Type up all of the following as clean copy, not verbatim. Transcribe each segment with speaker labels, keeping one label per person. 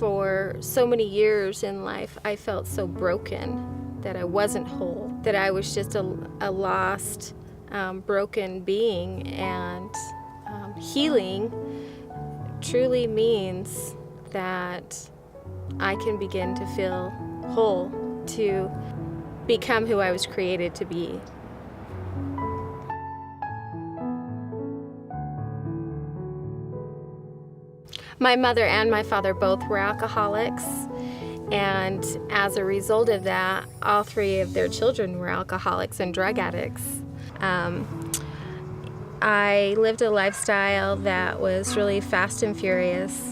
Speaker 1: For so many years in life, I felt so broken, that I wasn't whole, that I was just a lost, broken being. And healing truly means that I can begin to feel whole, to become who I was created to be. My mother and my father both were alcoholics, and as a result of that, all three of their children were alcoholics and drug addicts. I lived a lifestyle that was really fast and furious.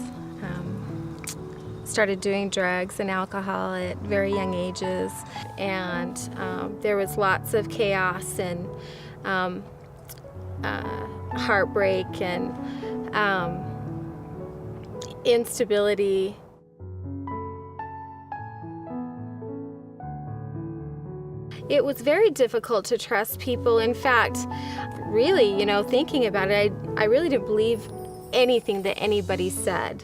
Speaker 1: Started doing drugs and alcohol at very young ages, and there was lots of chaos and heartbreak and instability. It was very difficult to trust people. In fact, really, thinking about it, I really didn't believe anything that anybody said.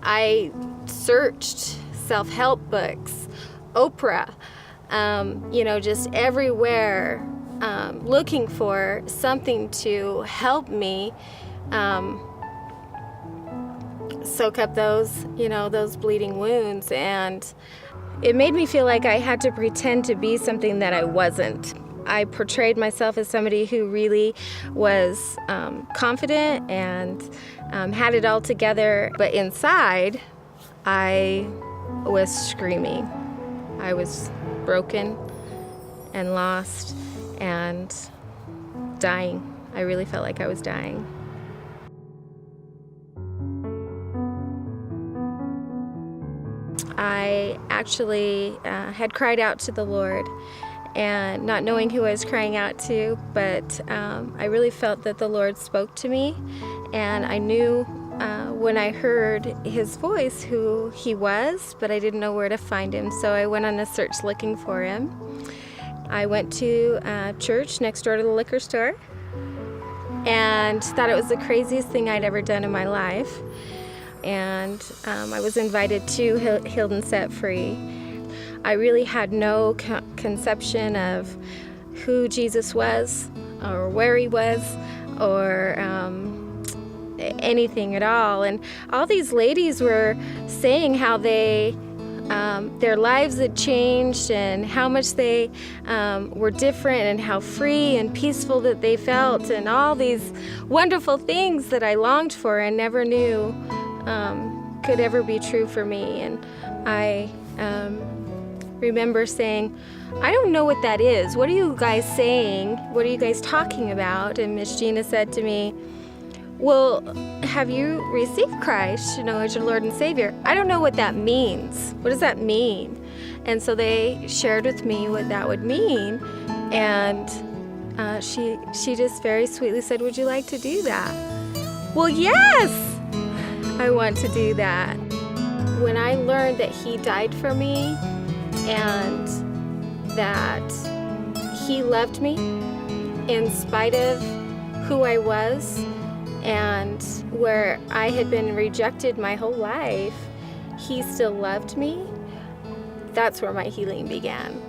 Speaker 1: I searched self-help books, Oprah, just everywhere, looking for something to help me soak up those bleeding wounds. And it made me feel like I had to pretend to be something that I wasn't. I portrayed myself as somebody who really was confident and had it all together. But inside, I was screaming. I was broken and lost and dying. I really felt like I was dying. I actually had cried out to the Lord, and not knowing who I was crying out to, but I really felt that the Lord spoke to me, and I knew when I heard his voice who he was, but I didn't know where to find him, so I went on a search looking for him. I went to a church next door to the liquor store and thought it was the craziest thing I'd ever done in my life. And I was invited to Healed and Set Free. I really had no conception of who Jesus was or where he was or anything at all. And all these ladies were saying how their lives had changed and how much they were different and how free and peaceful that they felt, and all these wonderful things that I longed for and never knew could ever be true for me. And I remember saying, I don't know what that is. What are you guys saying? What are you guys talking about? And Miss Gina said to me, well, have you received Christ, as your Lord and Savior? I don't know what that means. What does that mean? And so they shared with me what that would mean. And she just very sweetly said, would you like to do that? Well, yes! I want to do that. When I learned that he died for me and that he loved me in spite of who I was and where I had been rejected my whole life, he still loved me. That's where my healing began.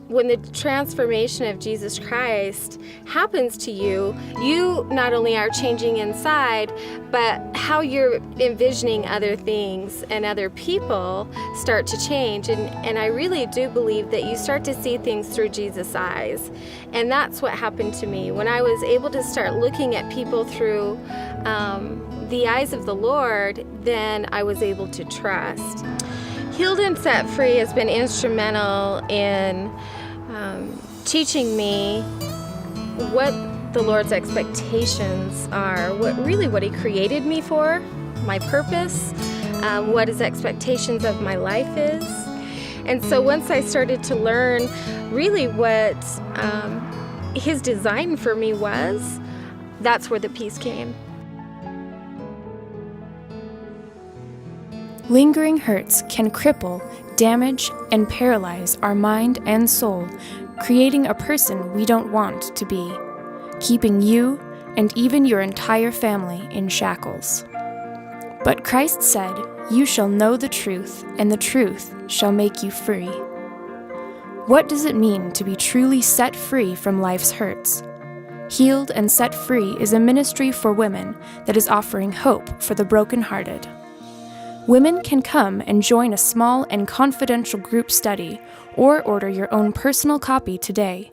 Speaker 1: When the transformation of Jesus Christ happens to you, you not only are changing inside, but how you're envisioning other things and other people start to change. And I really do believe that you start to see things through Jesus' eyes. And that's what happened to me. When I was able to start looking at people through the eyes of the Lord, then I was able to trust. Healed and Set Free has been instrumental in teaching me what the Lord's expectations are, what he created me for, my purpose, what his expectations of my life is. And so once I started to learn really what his design for me was, that's where the peace came.
Speaker 2: Lingering hurts can cripple, damage, and paralyze our mind and soul, creating a person we don't want to be, keeping you and even your entire family in shackles. But Christ said, "You shall know the truth, and the truth shall make you free." What does it mean to be truly set free from life's hurts? Healed and Set Free is a ministry for women that is offering hope for the brokenhearted. Women can come and join a small and confidential group study or order your own personal copy today.